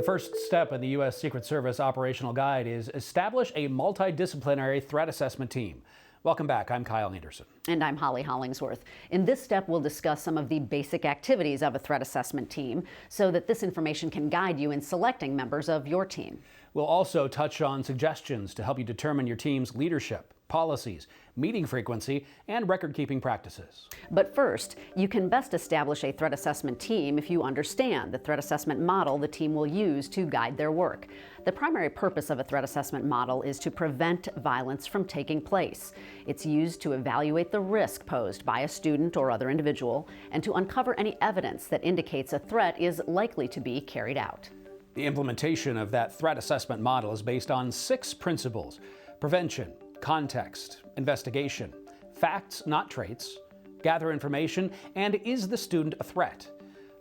first step in the U.S. Secret Service operational guide is establish a multidisciplinary threat assessment team. Welcome back. I'm Kyle Anderson. And I'm Holly Hollingsworth. In this step, we'll discuss some of the basic activities of a threat assessment team so that this information can guide you in selecting members of your team. We'll also touch on suggestions to help you determine your team's leadership, policies, meeting frequency, and record-keeping practices. But first, you can best establish a threat assessment team if you understand the threat assessment model the team will use to guide their work. The primary purpose of a threat assessment model is to prevent violence from taking place. It's used to evaluate the risk posed by a student or other individual and to uncover any evidence that indicates a threat is likely to be carried out. The implementation of that threat assessment model is based on 6 principles: prevention, context, investigation, facts, not traits, gather information, and is the student a threat?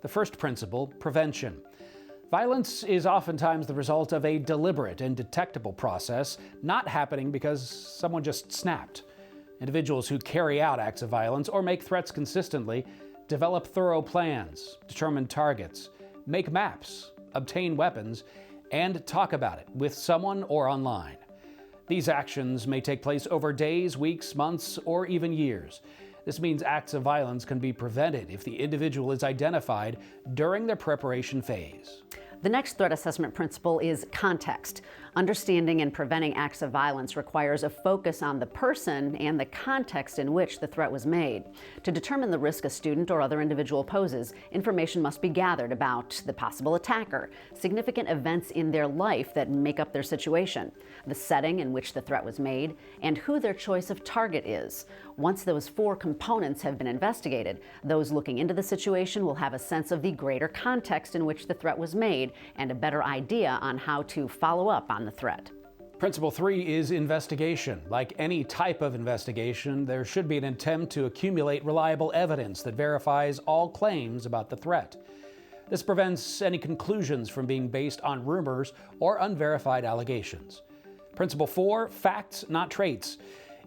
The first principle, prevention. Violence is oftentimes the result of a deliberate and detectable process, not happening because someone just snapped. Individuals who carry out acts of violence or make threats consistently develop thorough plans, determine targets, make maps, obtain weapons, and talk about it with someone or online. These actions may take place over days, weeks, months, or even years. This means acts of violence can be prevented if the individual is identified during the preparation phase. The next threat assessment principle is context. Understanding and preventing acts of violence requires a focus on the person and the context in which the threat was made. To determine the risk a student or other individual poses, information must be gathered about the possible attacker, significant events in their life that make up their situation, the setting in which the threat was made, and who their choice of target is. Once those 4 components have been investigated, those looking into the situation will have a sense of the greater context in which the threat was made and a better idea on how to follow up on the threat. Principle 3 is investigation. Like any type of investigation, there should be an attempt to accumulate reliable evidence that verifies all claims about the threat. This prevents any conclusions from being based on rumors or unverified allegations. Principle 4, facts, not traits.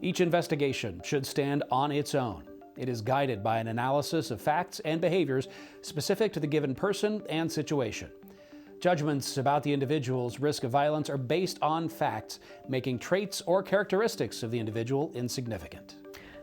Each investigation should stand on its own. It is guided by an analysis of facts and behaviors specific to the given person and situation. Judgments about the individual's risk of violence are based on facts, making traits or characteristics of the individual insignificant.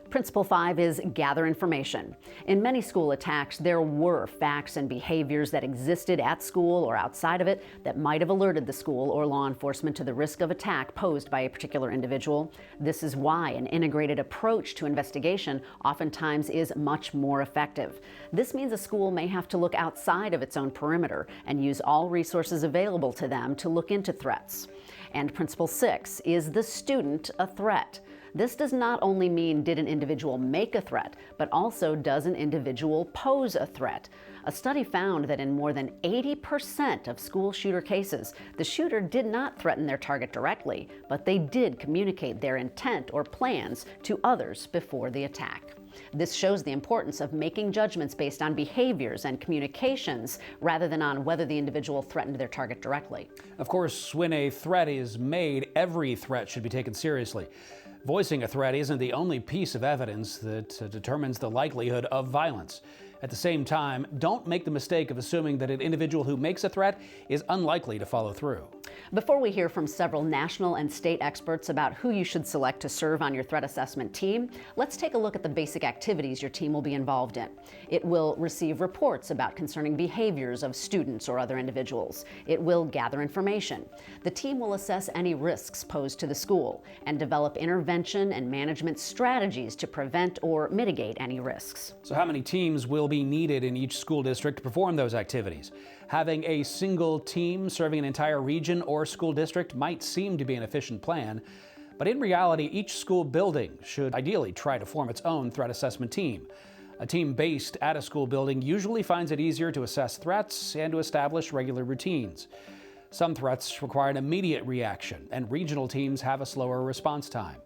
Principle 5 is gather information. In many school attacks, there were facts and behaviors that existed at school or outside of it that might have alerted the school or law enforcement to the risk of attack posed by a particular individual. This is why an integrated approach to investigation oftentimes is much more effective. This means a school may have to look outside of its own perimeter and use all resources available to them to look into threats. And Principle 6 is the student a threat. This does not only mean did an individual make a threat, but also does an individual pose a threat. A study found that in more than 80% of school shooter cases, the shooter did not threaten their target directly, but they did communicate their intent or plans to others before the attack. This shows the importance of making judgments based on behaviors and communications rather than on whether the individual threatened their target directly. Of course, when a threat is made, every threat should be taken seriously. Voicing a threat isn't the only piece of evidence that determines the likelihood of violence. At the same time, don't make the mistake of assuming that an individual who makes a threat is unlikely to follow through. Before we hear from several national and state experts about who you should select to serve on your threat assessment team, let's take a look at the basic activities your team will be involved in. It will receive reports about concerning behaviors of students or other individuals. It will gather information. The team will assess any risks posed to the school and develop intervention and management strategies to prevent or mitigate any risks. So how many teams will be needed in each school district to perform those activities? Having a single team serving an entire region or school district might seem to be an efficient plan, but in reality, each school building should ideally try to form its own threat assessment team. A team based at a school building usually finds it easier to assess threats and to establish regular routines. Some threats require an immediate reaction, and regional teams have a slower response time.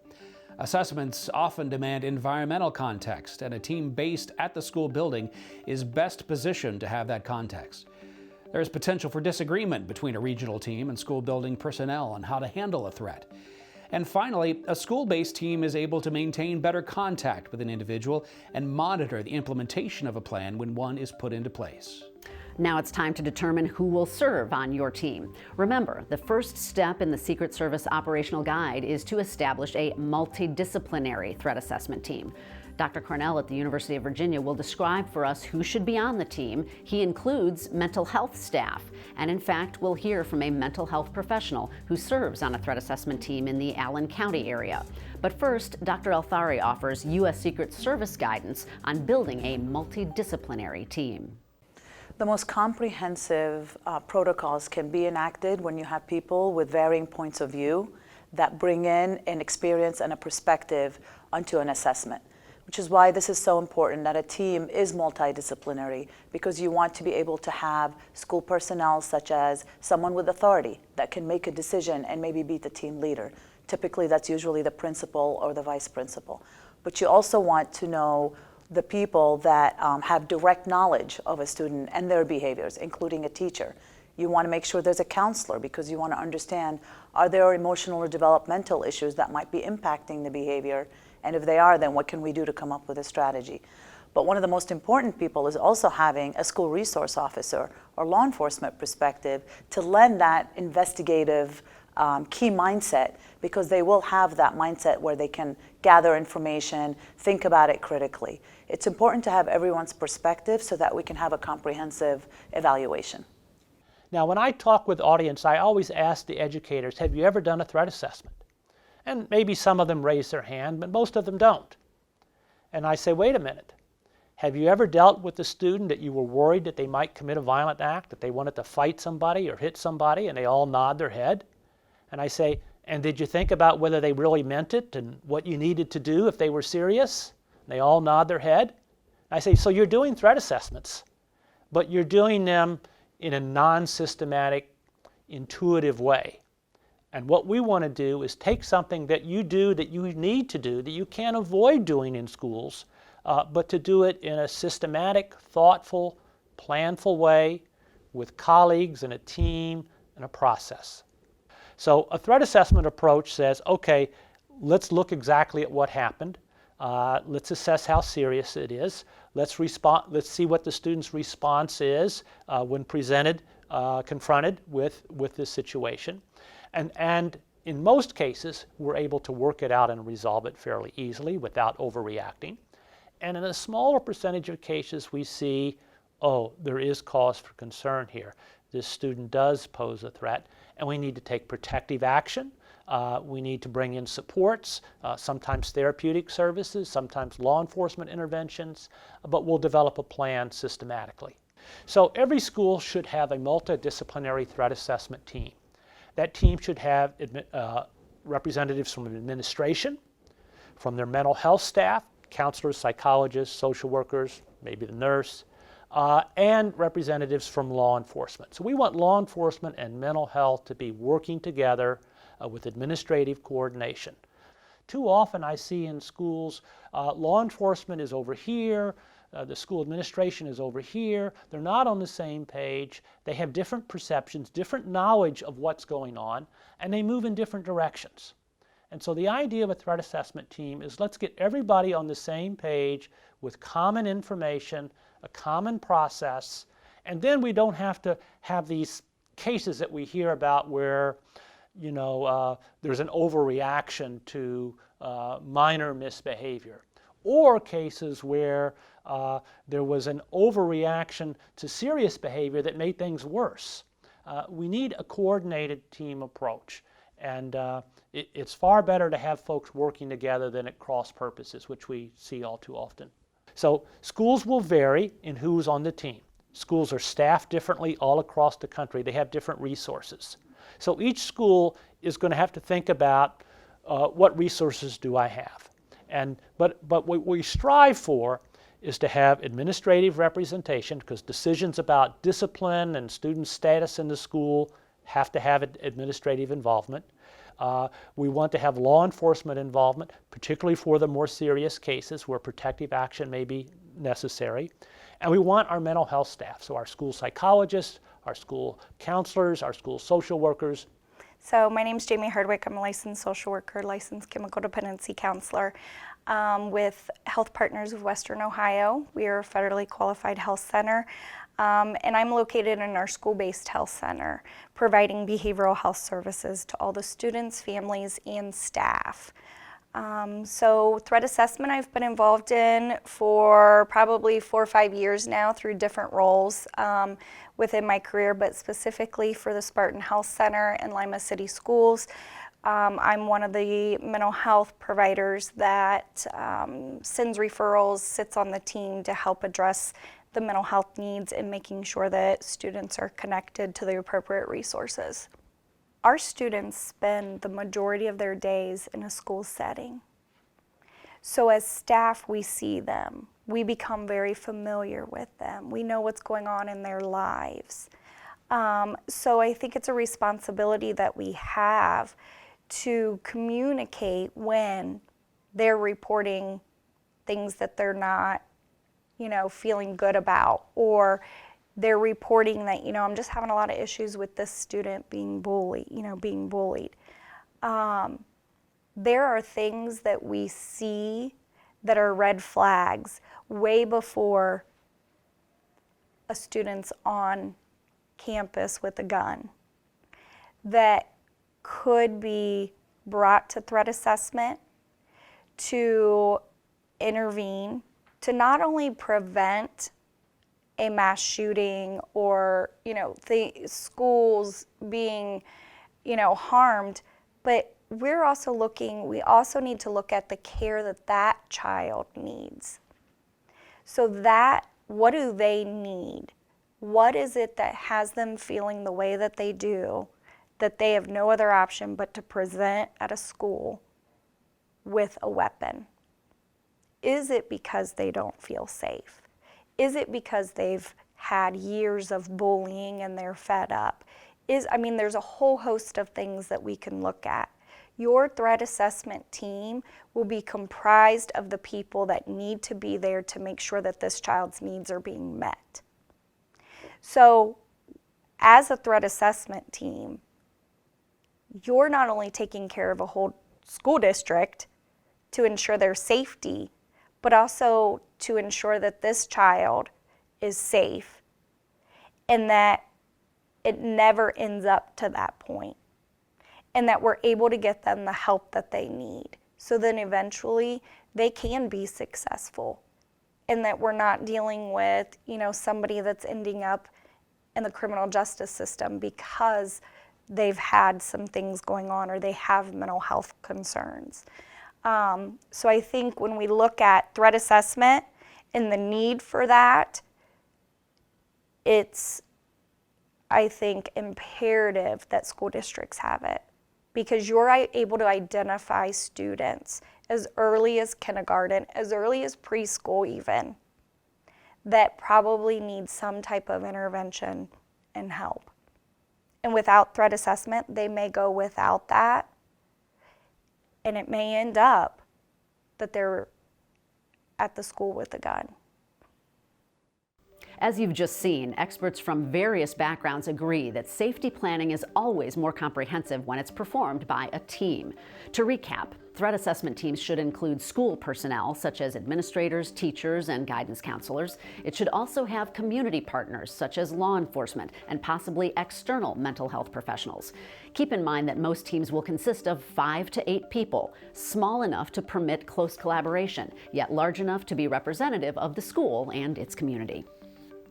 Assessments often demand environmental context, and a team based at the school building is best positioned to have that context. There is potential for disagreement between a regional team and school building personnel on how to handle a threat. And finally, a school-based team is able to maintain better contact with an individual and monitor the implementation of a plan when one is put into place. Now it's time to determine who will serve on your team. Remember, the first step in the Secret Service Operational Guide is to establish a multidisciplinary threat assessment team. Dr. Cornell at the University of Virginia will describe for us who should be on the team. He includes mental health staff. And in fact, we'll hear from a mental health professional who serves on a threat assessment team in the Allen County area. But first, Dr. Alfari offers U.S. Secret Service guidance on building a multidisciplinary team. The most comprehensive protocols can be enacted when you have people with varying points of view that bring in an experience and a perspective onto an assessment, which is why this is so important that a team is multidisciplinary, because you want to be able to have school personnel such as someone with authority that can make a decision and maybe be the team leader. Typically that's usually the principal or the vice principal. But you also want to know the people that have direct knowledge of a student and their behaviors, including a teacher. You want to make sure there's a counselor, because you want to understand, are there emotional or developmental issues that might be impacting the behavior? And if they are, then what can we do to come up with a strategy? But one of the most important people is also having a school resource officer or law enforcement perspective to lend that investigative key mindset, because they will have that mindset where they can gather information, think about it critically. It's important to have everyone's perspective so that we can have a comprehensive evaluation. Now, when I talk with audience, I always ask the educators, have you ever done a threat assessment? And maybe some of them raise their hand, but most of them don't. And I say, wait a minute. Have you ever dealt with a student that you were worried that they might commit a violent act, that they wanted to fight somebody or hit somebody, and they all nod their head? And I say, and did you think about whether they really meant it and what you needed to do if they were serious? And they all nod their head. And I say, so you're doing threat assessments, but you're doing them in a non-systematic, intuitive way. And what we want to do is take something that you do, that you need to do, that you can't avoid doing in schools, but to do it in a systematic, thoughtful, planful way with colleagues and a team and a process. So a threat assessment approach says, okay, let's look exactly at what happened. Let's assess how serious it is. Let's see what the student's response is when confronted with this situation. And in most cases, we're able to work it out and resolve it fairly easily without overreacting. And in a smaller percentage of cases, we see, oh, there is cause for concern here. This student does pose a threat, and we need to take protective action. We need to bring in supports, sometimes therapeutic services, sometimes law enforcement interventions, but we'll develop a plan systematically. So every school should have a multidisciplinary threat assessment team. That team should have representatives from administration, from their mental health staff, counselors, psychologists, social workers, maybe the nurse, and representatives from law enforcement. So we want law enforcement and mental health to be working together with administrative coordination. Too often I see in schools, law enforcement is over here, the school administration is over here. They're not on the same page. They have different perceptions, different knowledge of what's going on, and they move in different directions. And so the idea of a threat assessment team is let's get everybody on the same page with common information, a common process, and then we don't have to have these cases that we hear about where, you know, there's an overreaction to minor misbehavior, or cases where there was an overreaction to serious behavior that made things worse. We need a coordinated team approach, and it's far better to have folks working together than at cross purposes, which we see all too often. So schools will vary in who's on the team. Schools are staffed differently all across the country. They have different resources. So each school is going to have to think about what resources do I have. But what we strive for is to have administrative representation, because decisions about discipline and student status in the school have to have administrative involvement. We want to have law enforcement involvement, particularly for the more serious cases where protective action may be necessary. And we want our mental health staff, so our school psychologists, our school counselors, our school social workers. So my name's Jamie Hardwick. I'm a licensed social worker, licensed chemical dependency counselor with Health Partners of Western Ohio. We are a federally qualified health center. And I'm located in our school-based health center, providing behavioral health services to all the students, families, and staff. So threat assessment I've been involved in for probably 4 or 5 years now through different roles within my career, but specifically for the Spartan Health Center and Lima City Schools. I'm one of the mental health providers that sends referrals, sits on the team to help address the mental health needs and making sure that students are connected to the appropriate resources. Our students spend the majority of their days in a school setting. So as staff, we see them. We become very familiar with them. We know what's going on in their lives. So I think it's a responsibility that we have to communicate when they're reporting things that they're not, feeling good about, or they're reporting that, I'm just having a lot of issues with this student being bullied. There are things that we see that are red flags way before a student's on campus with a gun that could be brought to threat assessment to intervene, to not only prevent a mass shooting or, the schools being, harmed, but we also need to look at the care that child needs. So what do they need? What is it that has them feeling the way that they do, that they have no other option but to present at a school with a weapon? Is it because they don't feel safe? Is it because they've had years of bullying and they're fed up? There's a whole host of things that we can look at. Your threat assessment team will be comprised of the people that need to be there to make sure that this child's needs are being met. So, as a threat assessment team, you're not only taking care of a whole school district to ensure their safety, but also to ensure that this child is safe and that it never ends up to that point, and that we're able to get them the help that they need, so then eventually they can be successful, and that we're not dealing with, somebody that's ending up in the criminal justice system because they've had some things going on or they have mental health concerns. So I think when we look at threat assessment and the need for that, it's, I think, imperative that school districts have it, because you're able to identify students as early as kindergarten, as early as preschool even, that probably need some type of intervention and help. And without threat assessment, they may go without that, and it may end up that they're at the school with a gun. As you've just seen, experts from various backgrounds agree that safety planning is always more comprehensive when it's performed by a team. To recap, threat assessment teams should include school personnel such as administrators, teachers, and guidance counselors. It should also have community partners such as law enforcement and possibly external mental health professionals. Keep in mind that most teams will consist of 5 to 8 people, small enough to permit close collaboration, yet large enough to be representative of the school and its community.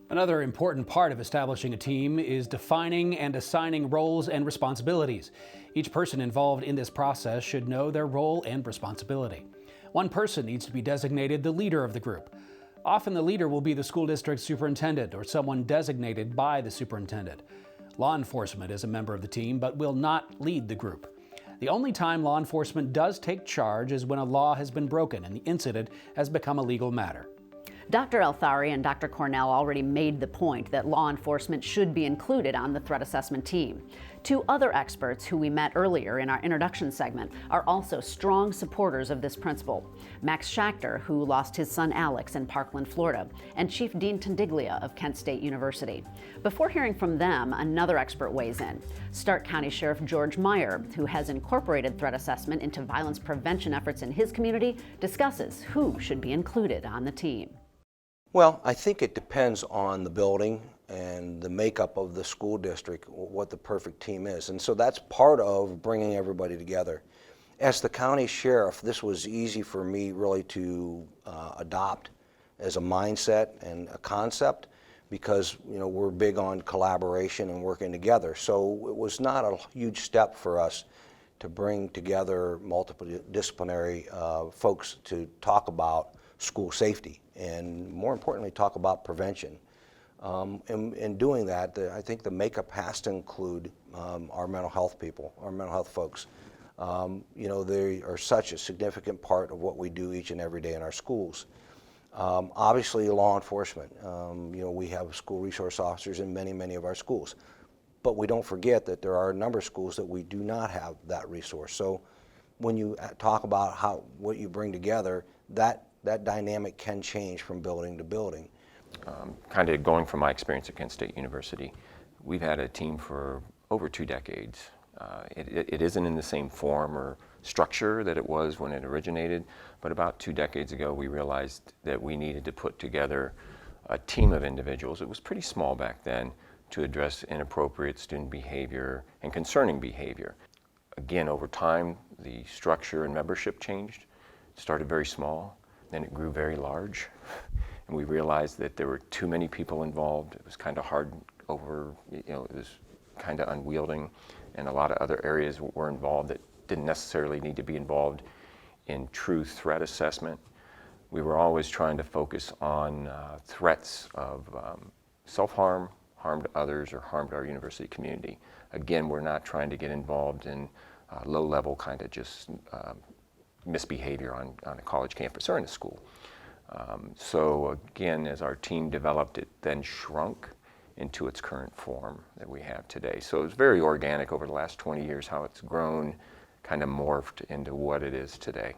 Another important part of establishing a team is defining and assigning roles and responsibilities. Each person involved in this process should know their role and responsibility. One person needs to be designated the leader of the group. Often the leader will be the school district superintendent or someone designated by the superintendent. Law enforcement is a member of the team but will not lead the group. The only time law enforcement does take charge is when a law has been broken and the incident has become a legal matter. Dr. Althari and Dr. Cornell already made the point that law enforcement should be included on the threat assessment team. 2 other experts who we met earlier in our introduction segment are also strong supporters of this principle. Max Schachter, who lost his son Alex in Parkland, Florida, and Chief Dean Tendiglia of Kent State University. Before hearing from them, another expert weighs in. Stark County Sheriff George Meyer, who has incorporated threat assessment into violence prevention efforts in his community, discusses who should be included on the team. Well, I think it depends on the building and the makeup of the school district, what the perfect team is. And so that's part of bringing everybody together. As the county sheriff, this was easy for me really to adopt as a mindset and a concept, because we're big on collaboration and working together. So it was not a huge step for us to bring together multidisciplinary folks to talk about school safety, and more importantly, talk about prevention. In doing that, I think the makeup has to include our mental health people, our mental health folks. They are such a significant part of what we do each and every day in our schools. Obviously, law enforcement. We have school resource officers in many of our schools. But we don't forget that there are a number of schools that we do not have that resource. So when you talk about what you bring together, that dynamic can change from building to building. Kind of going from my experience at Kent State University, we've had a team for over 2 decades. It isn't in the same form or structure that it was when it originated, but about 2 decades ago we realized that we needed to put together a team of individuals. It was pretty small back then, to address inappropriate student behavior and concerning behavior. Again, over time, the structure and membership changed. It started very small, then it grew very large, and we realized that there were too many people involved. It was kind of hard it was kind of unwielding, and a lot of other areas were involved that didn't necessarily need to be involved in true threat assessment. We were always trying to focus on threats of self-harm, harm to others, or harm to our university community. Again, we're not trying to get involved in low-level kind of just misbehavior on a college campus or in a school. So again, as our team developed, it then shrunk into its current form that we have today. So it's very organic over the last 20 years, how it's grown, kind of morphed into what it is today.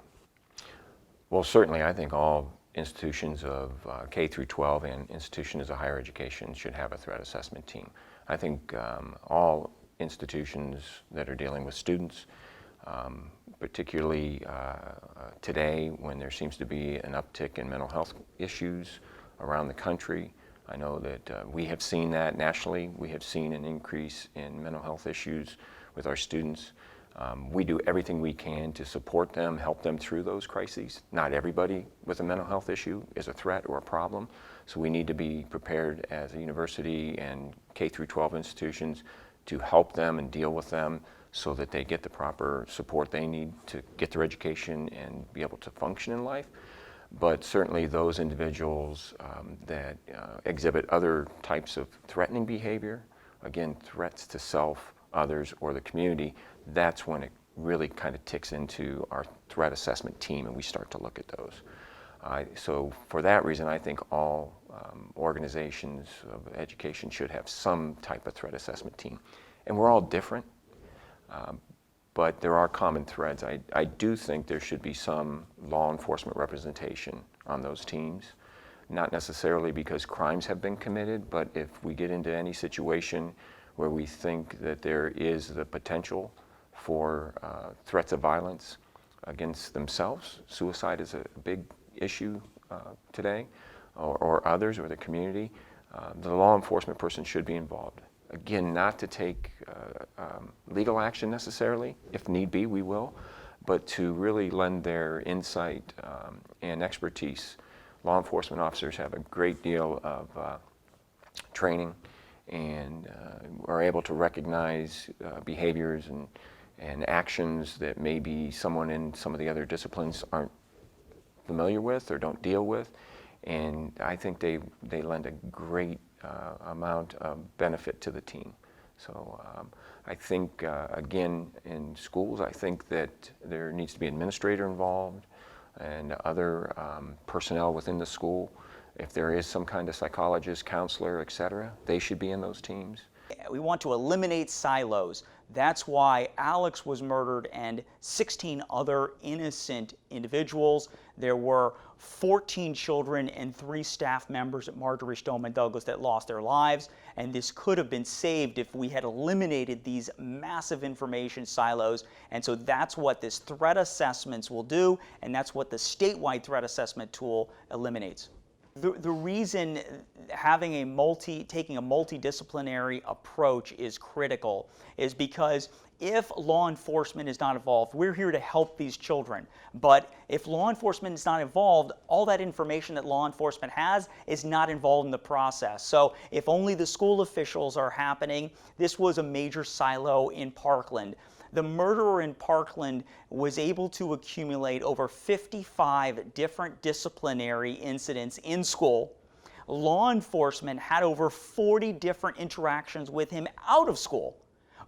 Well, certainly I think all institutions of K through 12 and institutions of higher education should have a threat assessment team. I think all institutions that are dealing with students, particularly today when there seems to be an uptick in mental health issues around the country. I know that we have seen that nationally. We have seen an increase in mental health issues with our students. We do everything we can to support them, help them through those crises. Not everybody with a mental health issue is a threat or a problem, so we need to be prepared as a university and K through 12 institutions to help them and deal with them so that they get the proper support they need to get their education and be able to function in life. But certainly those individuals that exhibit other types of threatening behavior, again, threats to self, others, or the community, that's when it really kind of ticks into our threat assessment team and we start to look at those. So for that reason, I think all organizations of education should have some type of threat assessment team. And we're all different, but there are common threads. I do think there should be some law enforcement representation on those teams, not necessarily because crimes have been committed, but if we get into any situation where we think that there is the potential for threats of violence against themselves. Suicide is a big issue today, or others, or the community. The law enforcement person should be involved. Again, not to take legal action necessarily. If need be, we will, but to really lend their insight and expertise. Law enforcement officers have a great deal of training and are able to recognize behaviors and actions that maybe someone in some of the other disciplines aren't familiar with or don't deal with. And I think they lend a great amount of benefit to the team. So I think, again, in schools, I think that there needs to be an administrator involved and other personnel within the school. If there is some kind of psychologist, counselor, et cetera, they should be in those teams. We want to eliminate silos. That's why Alex was murdered and 16 other innocent individuals. There were 14 children and 3 staff members at Marjorie Stoneman Douglas that lost their lives, and this could have been saved if we had eliminated these massive information silos. And so that's what this threat assessments will do, and that's what the statewide threat assessment tool eliminates. The reason having taking a multidisciplinary approach is critical is because if law enforcement is not involved, we're here to help these children. But if law enforcement is not involved, all that information that law enforcement has is not involved in the process. So if only the school officials are happening, this was a major silo in Parkland. The murderer in Parkland was able to accumulate over 55 different disciplinary incidents in school. Law enforcement had over 40 different interactions with him out of school.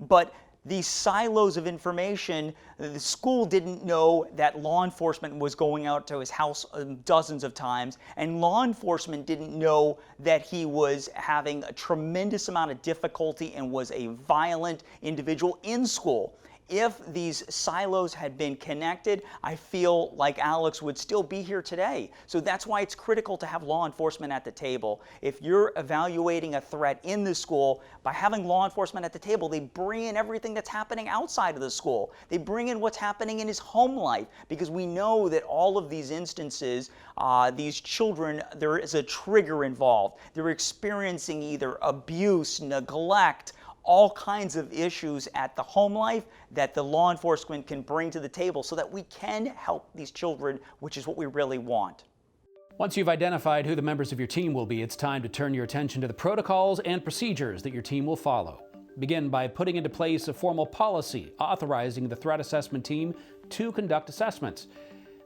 But these silos of information, the school didn't know that law enforcement was going out to his house dozens of times, and law enforcement didn't know that he was having a tremendous amount of difficulty and was a violent individual in school. If these silos had been connected, I feel like Alex would still be here today. So that's why it's critical to have law enforcement at the table. If you're evaluating a threat in the school, by having law enforcement at the table, they bring in everything that's happening outside of the school. They bring in what's happening in his home life, because we know that all of these instances, these children, there is a trigger involved. They're experiencing either abuse, neglect, all kinds of issues at the home life that the law enforcement can bring to the table so that we can help these children, which is what we really want. Once you've identified who the members of your team will be, it's time to turn your attention to the protocols and procedures that your team will follow. Begin by putting into place a formal policy authorizing the threat assessment team to conduct assessments.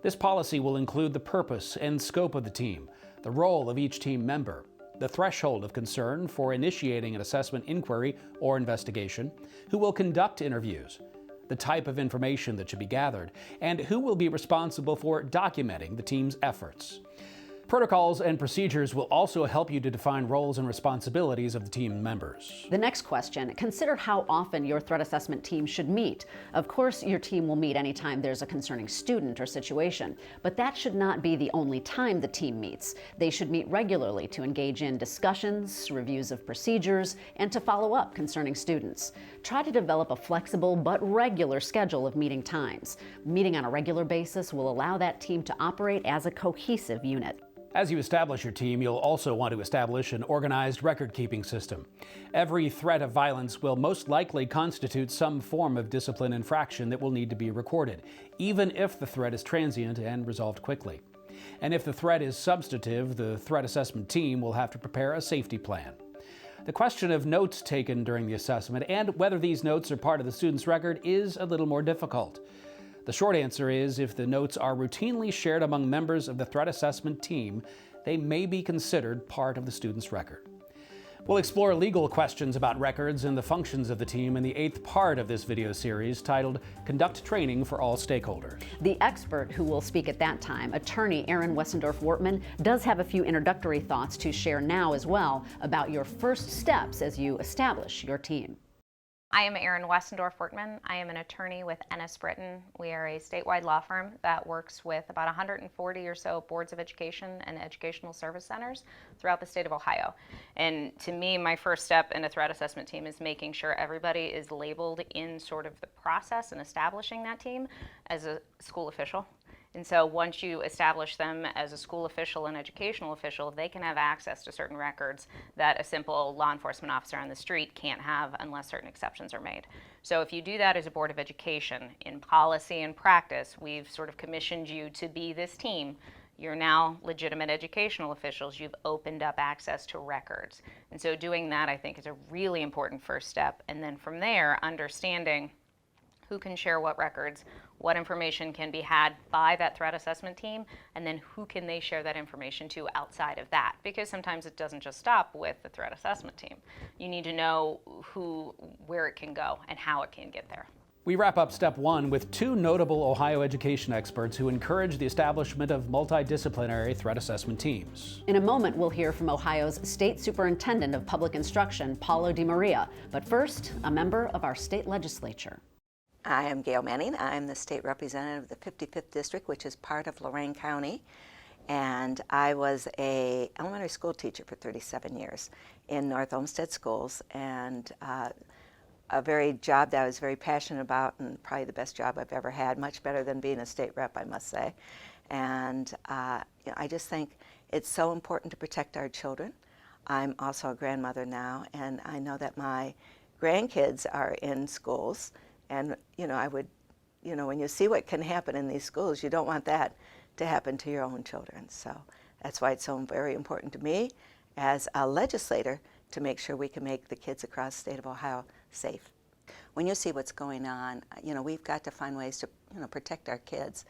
This policy will include the purpose and scope of the team, the role of each team member, the threshold of concern for initiating an assessment inquiry or investigation, who will conduct interviews, the type of information that should be gathered, and who will be responsible for documenting the team's efforts. Protocols and procedures will also help you to define roles and responsibilities of the team members. The next question, consider how often your threat assessment team should meet. Of course, your team will meet anytime there's a concerning student or situation, but that should not be the only time the team meets. They should meet regularly to engage in discussions, reviews of procedures, and to follow up concerning students. Try to develop a flexible but regular schedule of meeting times. Meeting on a regular basis will allow that team to operate as a cohesive unit. As you establish your team, you'll also want to establish an organized record-keeping system. Every threat of violence will most likely constitute some form of discipline infraction that will need to be recorded, even if the threat is transient and resolved quickly. And if the threat is substantive, the threat assessment team will have to prepare a safety plan. The question of notes taken during the assessment and whether these notes are part of the student's record is a little more difficult. The short answer is, if the notes are routinely shared among members of the threat assessment team, they may be considered part of the student's record. We'll explore legal questions about records and the functions of the team in the 8th part of this video series titled Conduct Training for All Stakeholders. The expert who will speak at that time, attorney Aaron Wessendorf-Wortman, does have a few introductory thoughts to share now as well about your first steps as you establish your team. I am Aaron Wessendorf-Wortman. I am an attorney with Ennis Britton. We are a statewide law firm that works with about 140 or so boards of education and educational service centers throughout the state of Ohio. And to me, my first step in a threat assessment team is making sure everybody is labeled in sort of the process and establishing that team as a school official. And so once you establish them as a school official and educational official, they can have access to certain records that a simple law enforcement officer on the street can't have unless certain exceptions are made. So if you do that as a board of education, in policy and practice, we've sort of commissioned you to be this team. You're now legitimate educational officials. You've opened up access to records. And so doing that, I think, is a really important first step. And then from there, understanding who can share what records, what information can be had by that threat assessment team, and then who can they share that information to outside of that? Because sometimes it doesn't just stop with the threat assessment team. You need to know where it can go and how it can get there. We wrap up step 1 with 2 notable Ohio education experts who encourage the establishment of multidisciplinary threat assessment teams. In a moment, we'll hear from Ohio's State Superintendent of Public Instruction, Paulo DiMaria. But first, a member of our state legislature. I am Gale Manning. I'm the state representative of the 55th District, which is part of Lorain County. And I was an elementary school teacher for 37 years in North Olmsted Schools, and a very job that I was very passionate about, and probably the best job I've ever had, much better than being a state rep, I must say. And I just think It's so important to protect our children. I'm also a grandmother now, and I know that my grandkids are in schools, and when you see what can happen in these schools, you don't want that to happen to your own children. So that's why it's so very important to me as a legislator to make sure we can make the kids across the state of Ohio safe. When you see what's going on, we've got to find ways to protect our kids.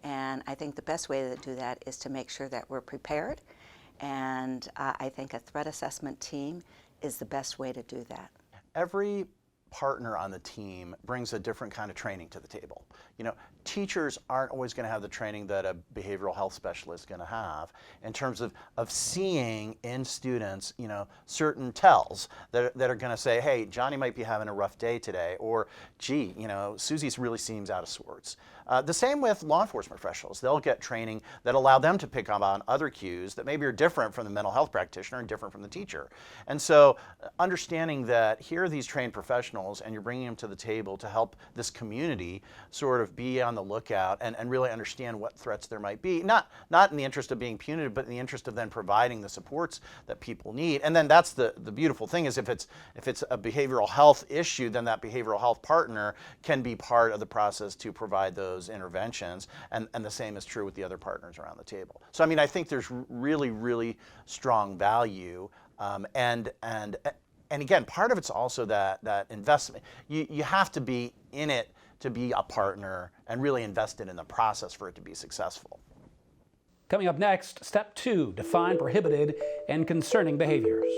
And I think the best way to do that is to make sure that we're prepared. And I think a threat assessment team is the best way to do that. Every partner on the team brings a different kind of training to the table. Teachers aren't always going to have the training that a behavioral health specialist is going to have in terms of seeing in students, certain tells that are going to say, hey, Johnny might be having a rough day today, or gee, Susie really seems out of sorts. The same with law enforcement professionals. They'll get training that allow them to pick up on other cues that maybe are different from the mental health practitioner and different from the teacher. And so understanding that here are these trained professionals and you're bringing them to the table to help this community sort of be on the lookout and really understand what threats there might be, not in the interest of being punitive, but in the interest of then providing the supports that people need. And then that's the beautiful thing is if it's a behavioral health issue, then that behavioral health partner can be part of the process to provide those interventions, and the same is true with the other partners around the table. So I think there's really, really strong value, and again, part of it's also that investment. You have to be in it to be a partner and really invested in the process for it to be successful. Coming up next, Step 2, define prohibited and concerning behaviors.